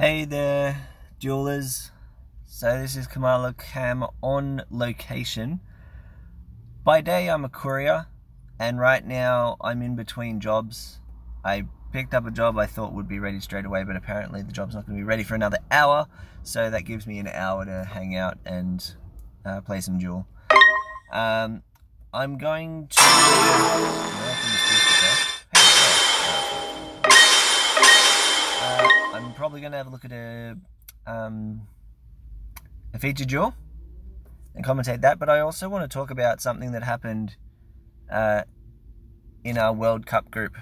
Hey there, duelers. So this is Kamala Cam on location. By day I'm a courier, and right now I'm in between jobs. I picked up a job I thought would be ready straight away, but apparently the job's not going to be ready for another hour, so that gives me an hour to hang out and play some duel. I'm going to... I'm probably going to have a look at a feature duel and commentate that, but I also want to talk about something that happened in our World Cup group.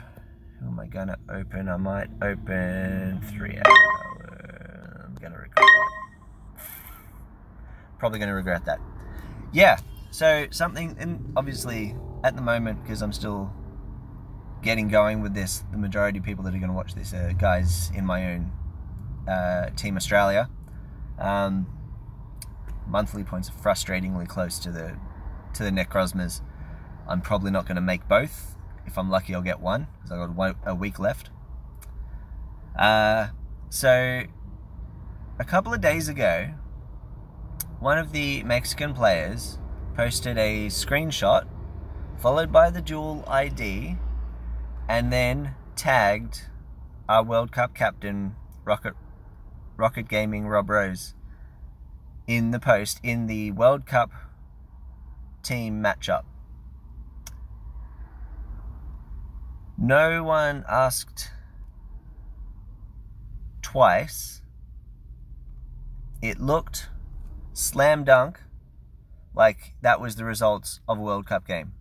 Who am I going to open? I might open 3 hours. I'm going to regret that. Probably going to regret that. Yeah, so something, and obviously at the moment, because I'm still getting going with this, the majority of people that are going to watch this are guys in my own Team Australia. Monthly points are frustratingly close to the Necrozmas. I'm probably not going to make both. If I'm lucky, I'll get one, because I've got a week left. So a couple of days ago, one of the Mexican players posted a screenshot followed by the duel ID and then tagged our World Cup captain, Rocket Gaming Rob Rose, in the post in the World Cup team matchup. No one asked twice. It looked slam dunk like that was the results of a World Cup game.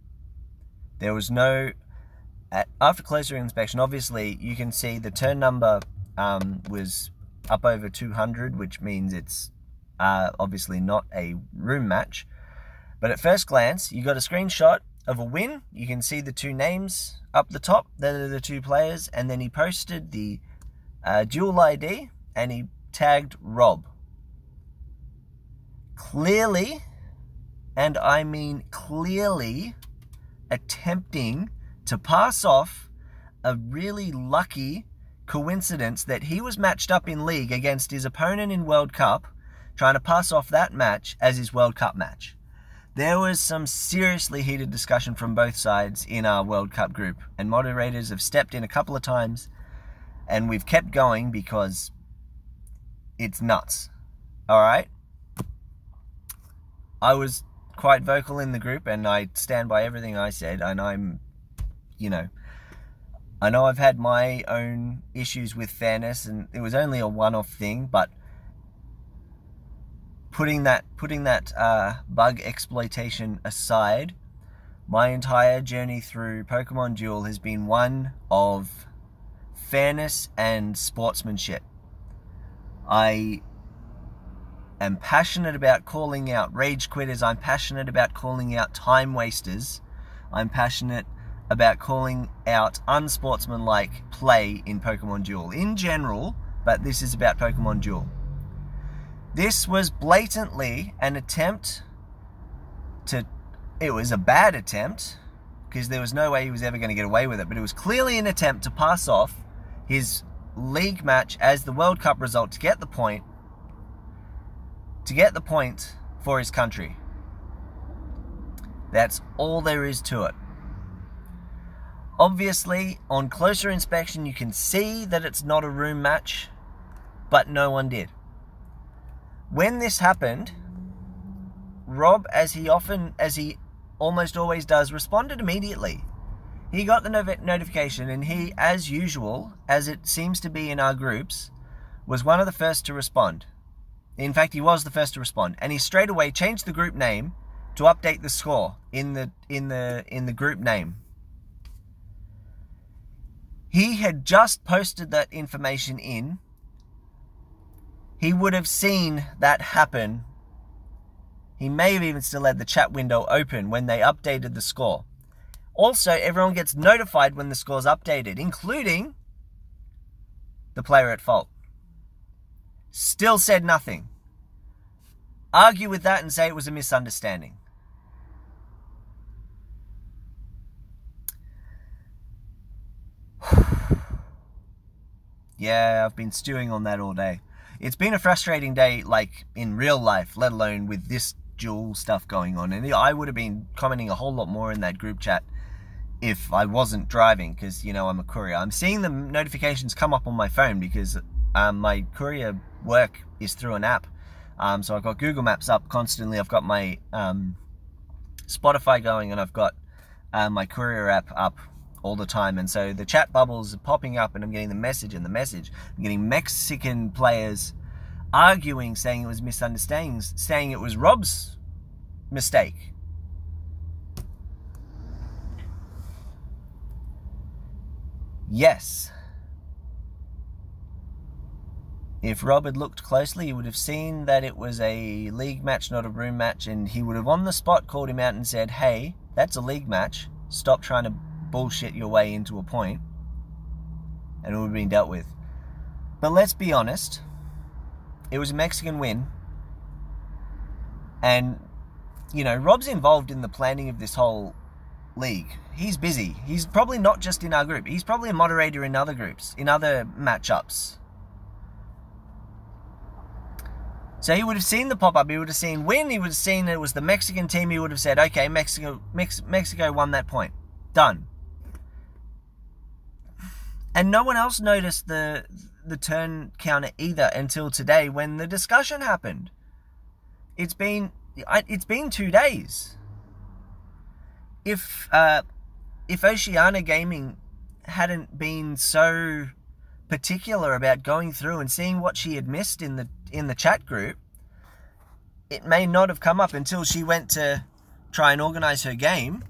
There was no... After closer inspection, obviously you can see the turn number was up over 200, which means it's obviously not a room match. But at first glance, you got a screenshot of a win. You can see the two names up the top. They're the two players. And then he posted the dual ID and he tagged Rob. Clearly, and I mean clearly, attempting to pass off a really lucky coincidence that he was matched up in league against his opponent in World Cup, trying to pass off that match as his World Cup match. There was some seriously heated discussion from both sides in our World Cup group, and moderators have stepped in a couple of times, and we've kept going because it's nuts. All right? I was quite vocal in the group, and I stand by everything I said, and I know I've had my own issues with fairness, and it was only a one-off thing, but putting that bug exploitation aside, my entire journey through Pokemon Duel has been one of fairness and sportsmanship. I am passionate about calling out rage quitters. I'm passionate about calling out time wasters. I'm passionate about calling out unsportsmanlike play in Pokemon Duel in general, but this is about Pokemon Duel. This was blatantly an attempt to... It was a bad attempt, because there was no way he was ever going to get away with it, but it was clearly an attempt to pass off his league match as the World Cup result to get the point for his country. That's all there is to it. Obviously, on closer inspection, you can see that it's not a room match, but no one did. When this happened, Rob, as he almost always does, responded immediately. He got the notification, and he, as usual, as it seems to be in our groups, was one of the first to respond. In fact, he was the first to respond, and he straight away changed the group name to update the score in the group name. He had just posted that information in. He would have seen that happen. He may have even still had the chat window open when they updated the score. Also, everyone gets notified when the score's updated, including the player at fault. Still said nothing. Argue with that and say it was a misunderstanding. Yeah, I've been stewing on that all day. it's been a frustrating day, like in real life, let alone with this dual stuff going on. And I would have been commenting a whole lot more in that group chat if I wasn't driving, because, you know, I'm a courier. I'm seeing the notifications come up on my phone because my courier work is through an app. So I've got Google Maps up constantly. I've got my Spotify going, and I've got my courier app up all the time. And so the chat bubbles are popping up, and I'm getting the message and the message. I'm getting Mexican players arguing, saying it was misunderstandings, saying it was Rob's mistake. Yes. If Rob had looked closely, he would have seen that it was a league match, not a room match, and he would have on the spot called him out and said, hey, that's a league match. Stop trying to bullshit your way into a point. And it would have been dealt with. But let's be honest. It was a Mexican win. And, you know, Rob's involved in the planning of this whole league. He's busy. He's probably not just in our group. He's probably a moderator in other groups, in other matchups. So he would have seen the pop-up. He would have seen win. He would have seen it was the Mexican team. He would have said, okay, Mexico won that point. Done. And no one else noticed the turn counter either until today when the discussion happened. It's been 2 days. If Oceania Gaming hadn't been so particular about going through and seeing what she had missed in the chat group, it may not have come up until she went to try and organize her game.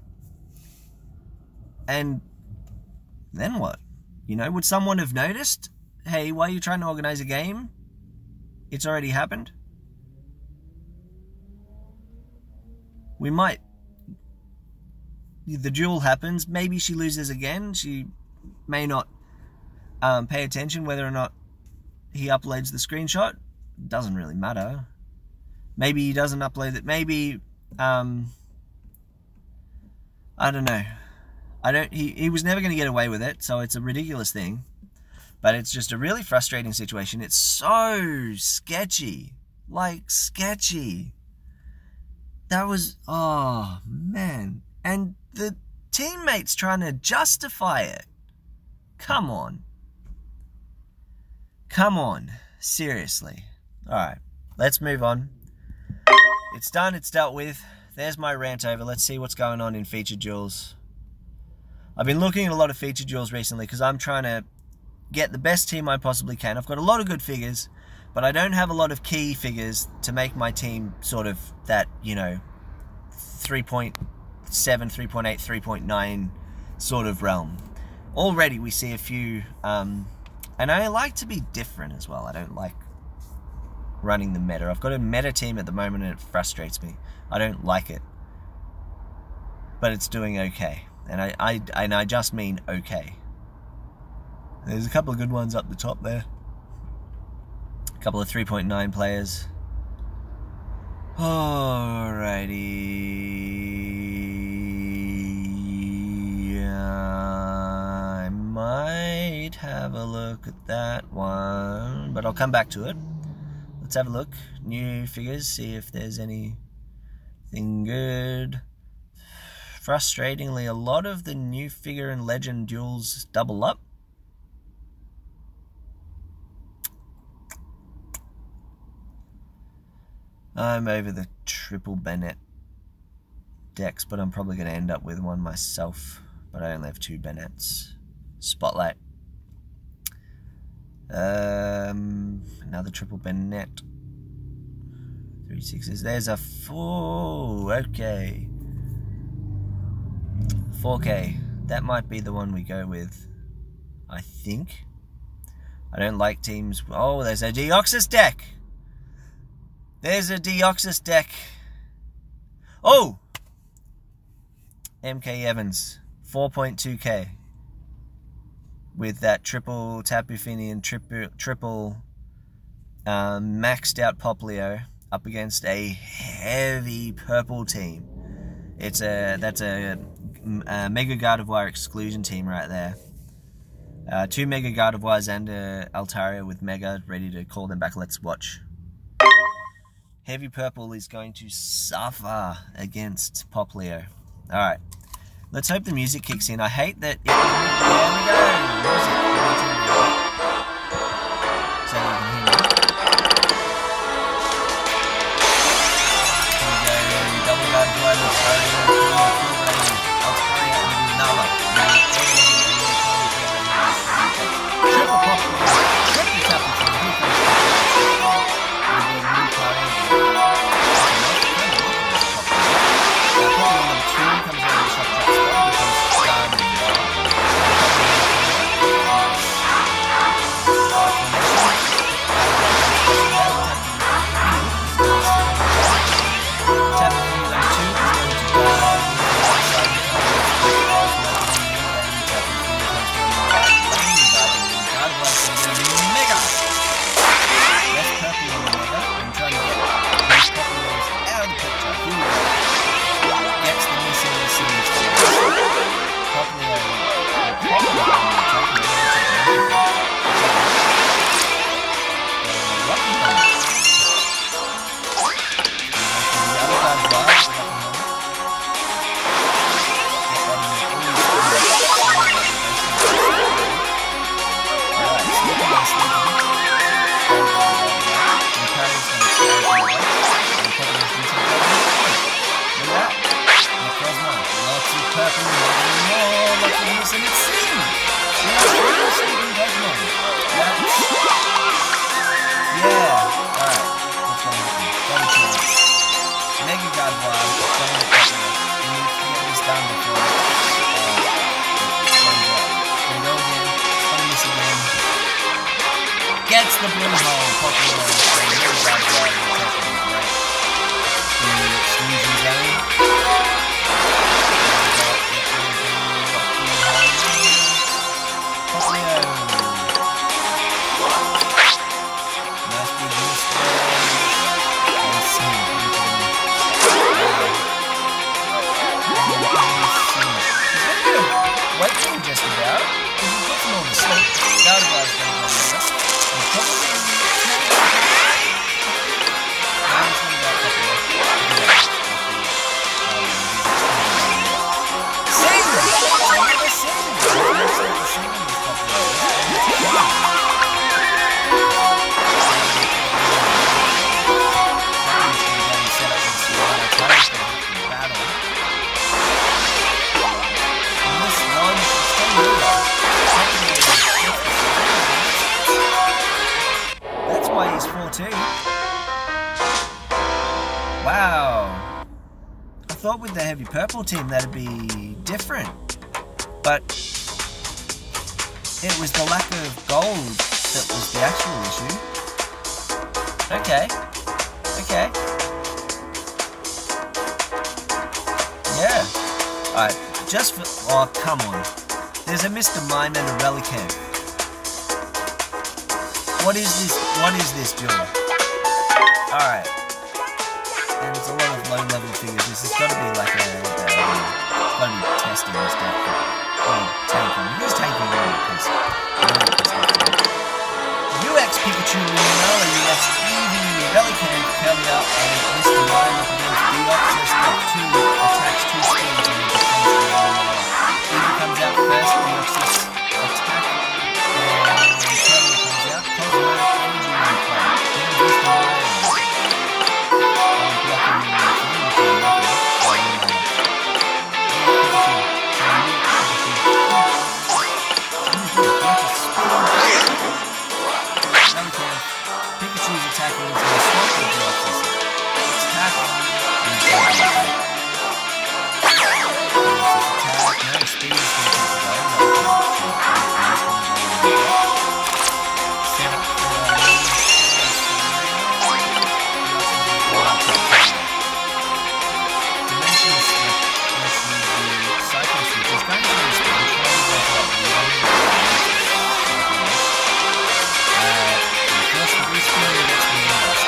And then what? You know, would someone have noticed? Hey, why are you trying to organize a game? It's already happened. We might. The duel happens. Maybe she loses again. She may not pay attention whether or not he uploads the screenshot. Doesn't really matter. Maybe he doesn't upload it. Maybe, I don't know. He was never going to get away with it, so it's a ridiculous thing. But it's just a really frustrating situation. It's so sketchy. Like, sketchy. That was, oh, man. And the teammates trying to justify it. Come on. Come on. Seriously. Alright, let's move on. It's done, it's dealt with. There's my rant over. Let's see what's going on in featured duels. I've been looking at a lot of featured duels recently because I'm trying to get the best team I possibly can. I've got a lot of good figures, but I don't have a lot of key figures to make my team sort of that, you know, 3.7, 3.8, 3.9 sort of realm. Already we see a few, and I like to be different as well. I don't like running the meta. I've got a meta team at the moment and it frustrates me. I don't like it. But it's doing okay. And I just mean okay. There's a couple of good ones up the top there. A couple of 3.9 players. Alrighty. I might have a look at that one, but I'll come back to it. Let's have a look. New figures, see if there's anything good. Frustratingly, a lot of the new figure and legend duels double up. I'm over the triple Bennett decks, but I'm probably going to end up with one myself. But I only have 2 Bennetts. Spotlight. Another triple Bennett. 3 6s. There's a 4. Okay. 4K. That might be the one we go with. I think. I don't like teams. Oh, there's a Deoxys deck. There's a Deoxys deck. Oh! MK Evans. 4.2k. With that triple Tapu Fini and triple maxed out Poplio up against a heavy purple team. That's a Mega Gardevoir exclusion team right there. Two Mega Gardevoirs and Altaria with Mega ready to call them back. Let's watch. Heavy Purple is going to suffer against Poplio. Alright. Let's hope the music kicks in. I hate that it... There we go! Music. So you can hear me. Here we go. Double Gardevoir, Altaria, and Nala. Triple Poplio. Triple Capital. Gets the blue hole, Poplio, sneezing zone. Poplio. Nice big miss there. And sing into the waiting just about. Because he puts him on the sleep. Gardevoir's going to go there. That's why he's 4-2. Wow. I thought with the Heavy Purple team that'd be different. But it was the lack of gold that was the actual issue. Okay. Yeah. Alright, just for... Oh, come on. There's a Mr. Mime and a Relicanth. What is this duel? Alright. And it's a lot of low-level figures. This has got to be like it's got to be testing and stuff. Or tanking. Who's tanking on it? UX Pikachu, Lunala, UX Eevee, Relicanth, Pellia, and Mr. Mime up against Deoxys. Got two attacks, two skills, and defense. Eevee comes out first, Deoxys attack, and Pellia comes out. Cosmo, Energy, and play. Then Mr. Mime. Pikachu's attacking into the swamp with Deoxys. Attack and attack. No speed is going to take set up Dimension Slip. Let's use the Cycle Switch. It's going to be speed. First, the respin gets me lost.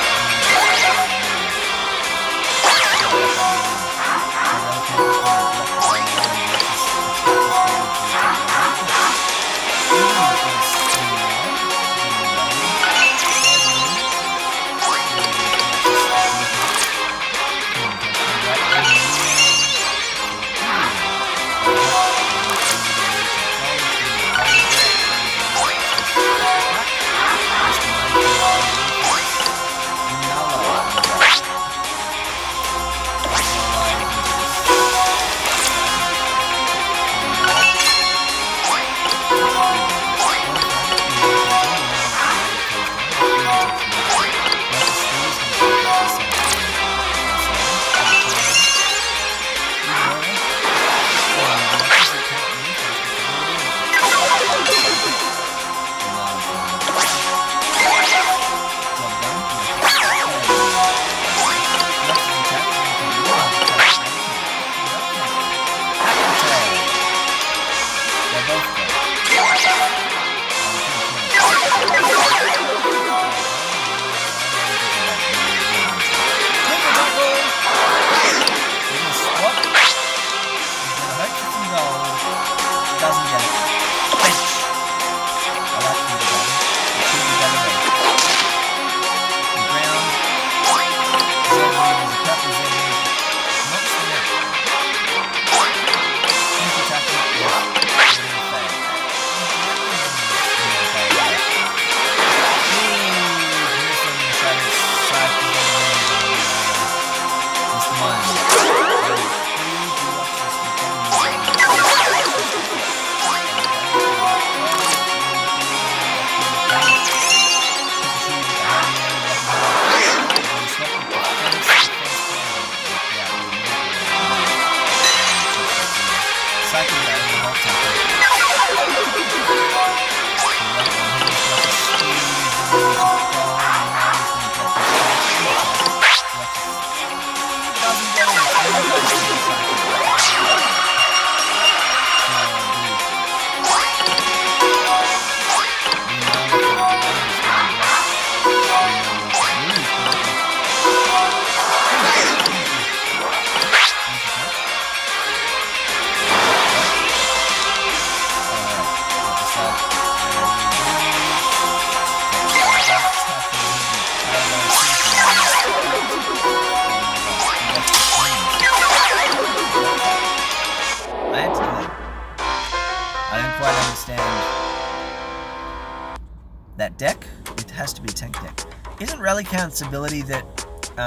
that deck. It has to be a tank deck. Isn't Rally Count's ability that it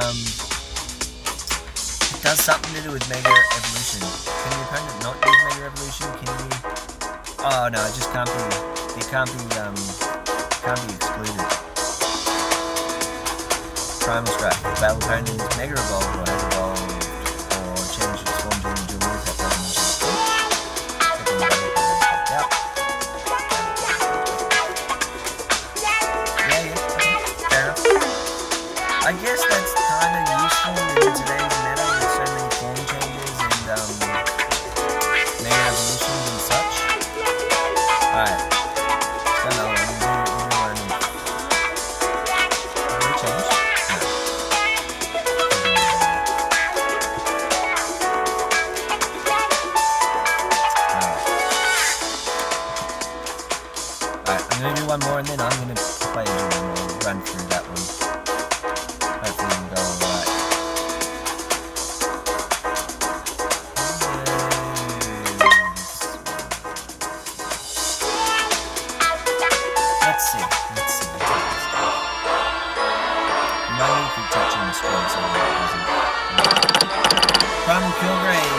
does something to do with Mega Evolution? Can the opponent not use Mega Evolution? Can you? Oh no, it just can't be. It can't be excluded. Primal Strike. Battle opponent is Mega Evolved or has evolved or changed its form during the duel that doesn't I guess that's kind of useful in today's meta with so many form changes and Mega Evolutions and such. Alright. Don't know, I'm going to Have we changed? No. Alright, I'm going to do one more and then I'm going to play a duel and I'll run through that one. Hopefully it'll go alright. Let's see. I'm not going to keep touching the screen so that it doesn't. Primal Kilgrave.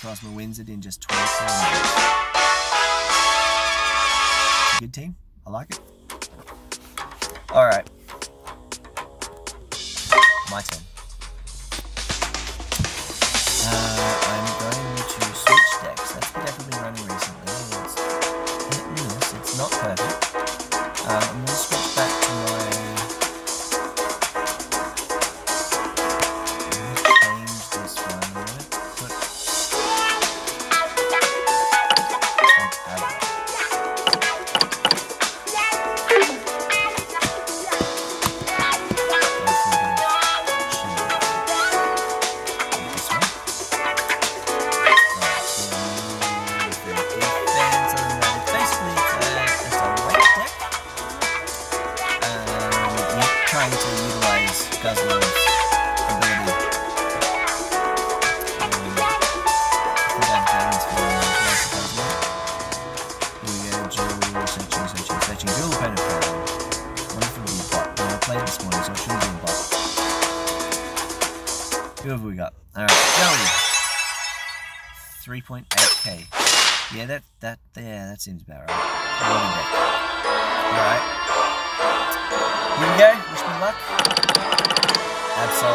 Cosmo wins it in just 27 minutes. It's a good team. I like it. Alright. My turn. I'm going to switch decks. That's the deck I've been running recently. It's hit and miss. It's not perfect. I'm going to switch back to my... trying to utilize Guzzler's ability. I think I've gains for Guzzler. Here we go, duel, searching, duel opponent found. What if it would be bot? Well, I played this morning, so it shouldn't be a bot. Who have we got? Alright, Joey. 3.8k. Yeah, that seems about right. Alright. Here we go. Wish me luck. Absol.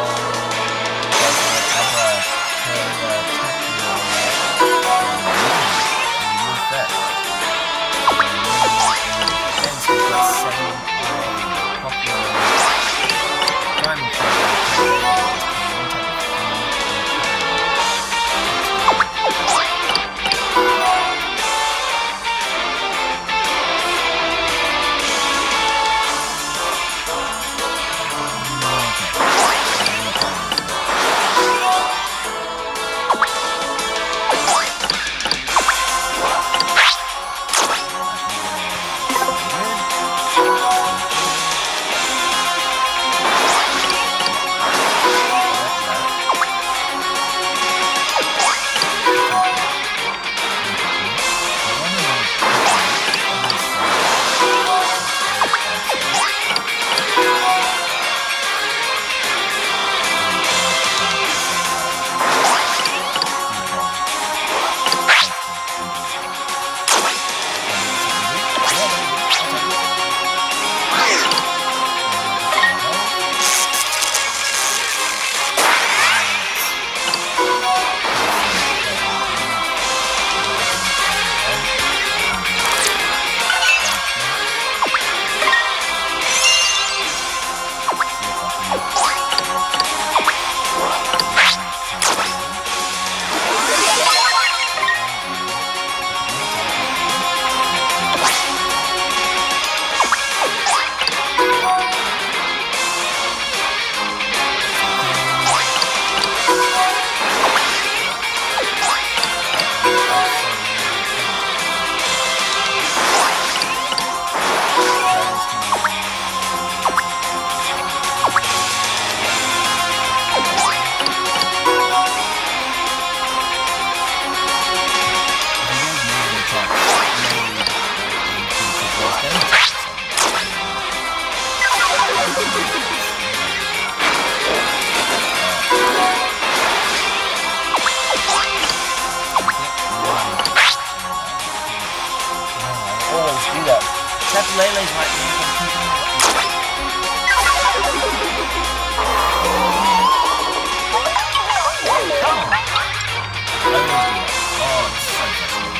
Do that. Tap Lele's right there. Come on. I always do that. Oh, it's so frustrating.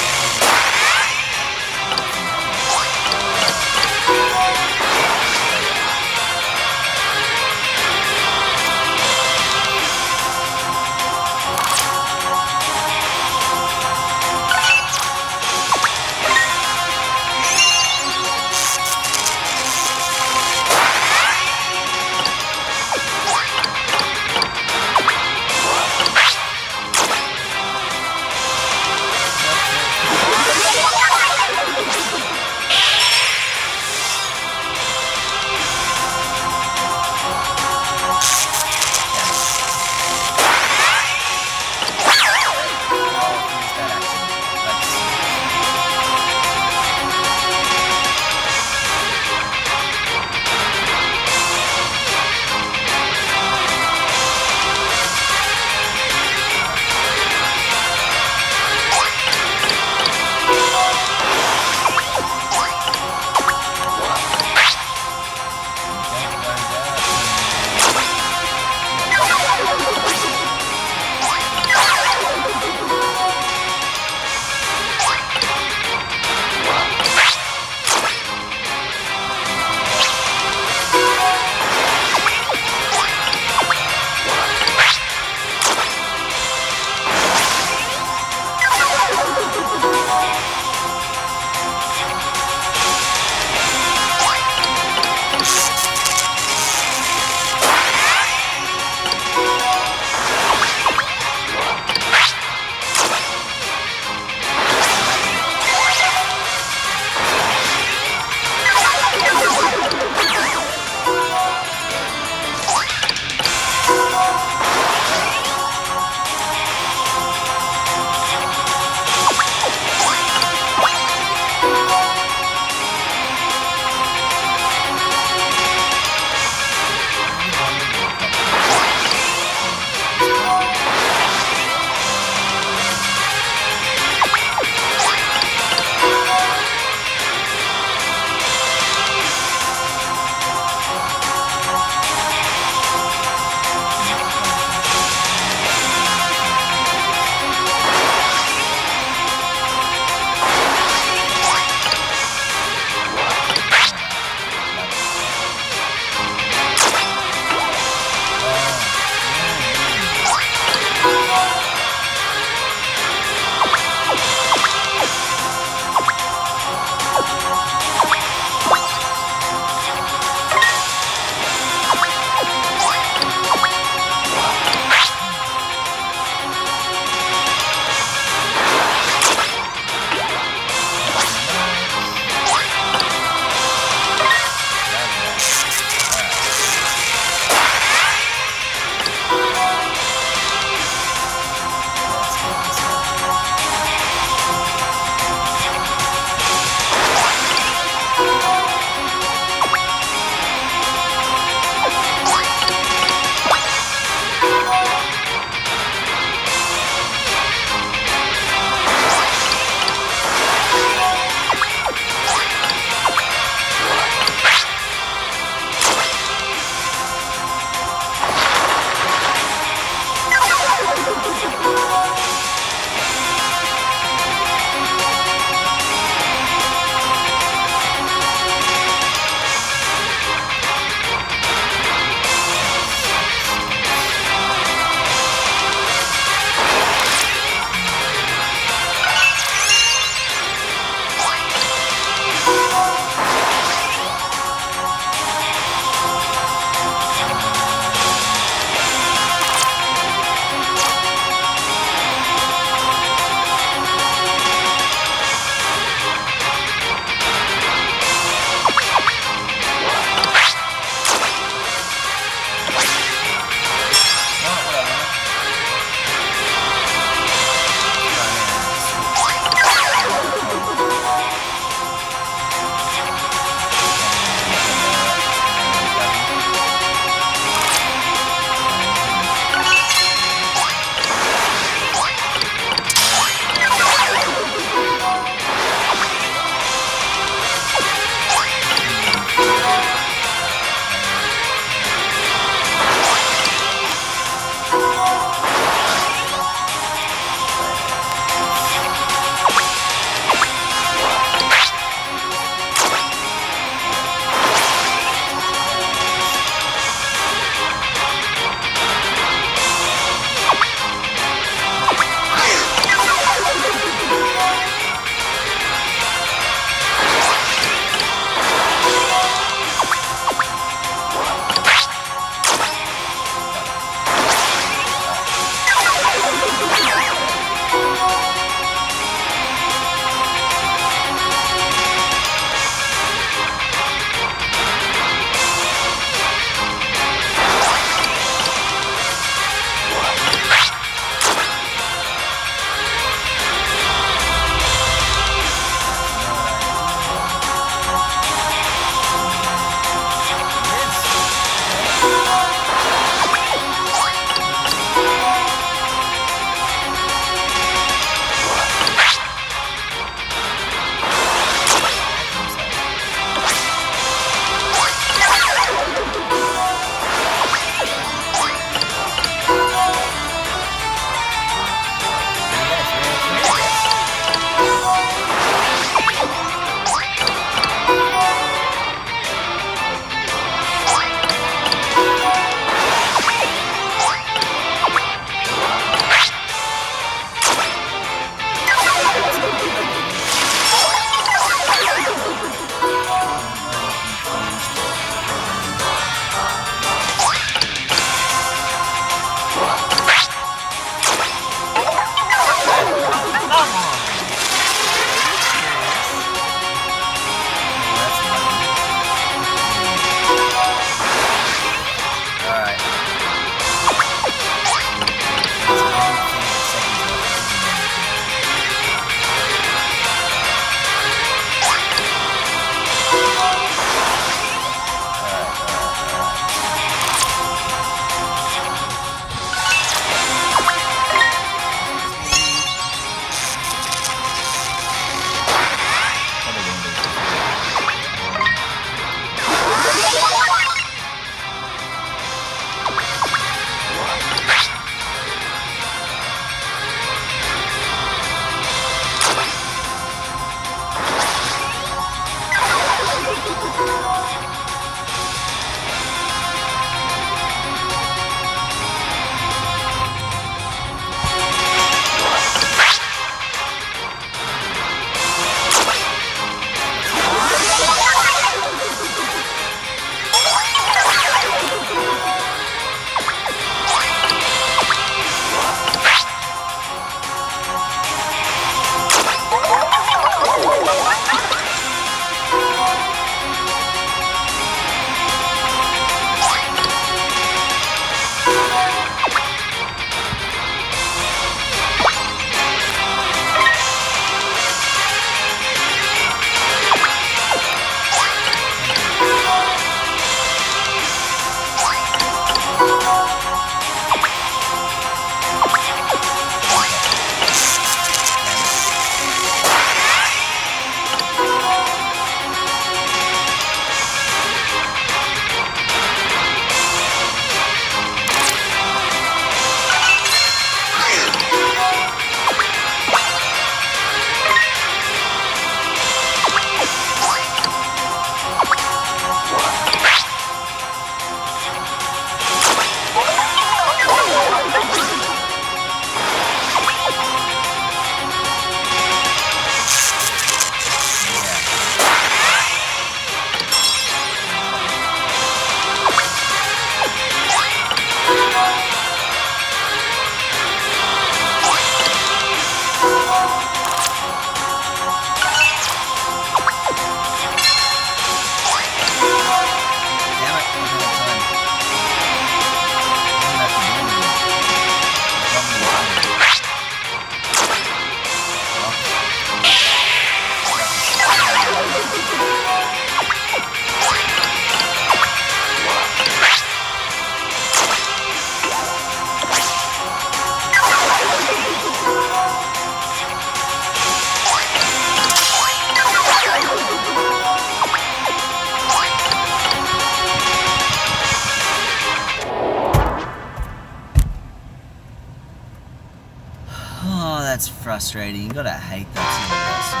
frustrating. You gotta hate that sort of mess, you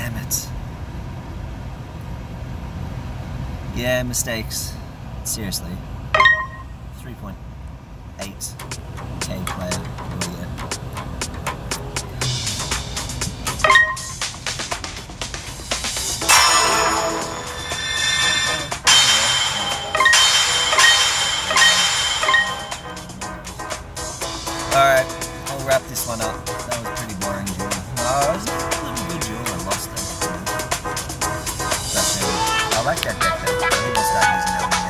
know? Damn it. Yeah, mistakes. Seriously. 3.8k player. What do we get? Alright, I'll wrap this one up. That was pretty boring duel. Oh, it was a good duel. I lost it. Frustrating. I like that deck though. I think I'll start using that one.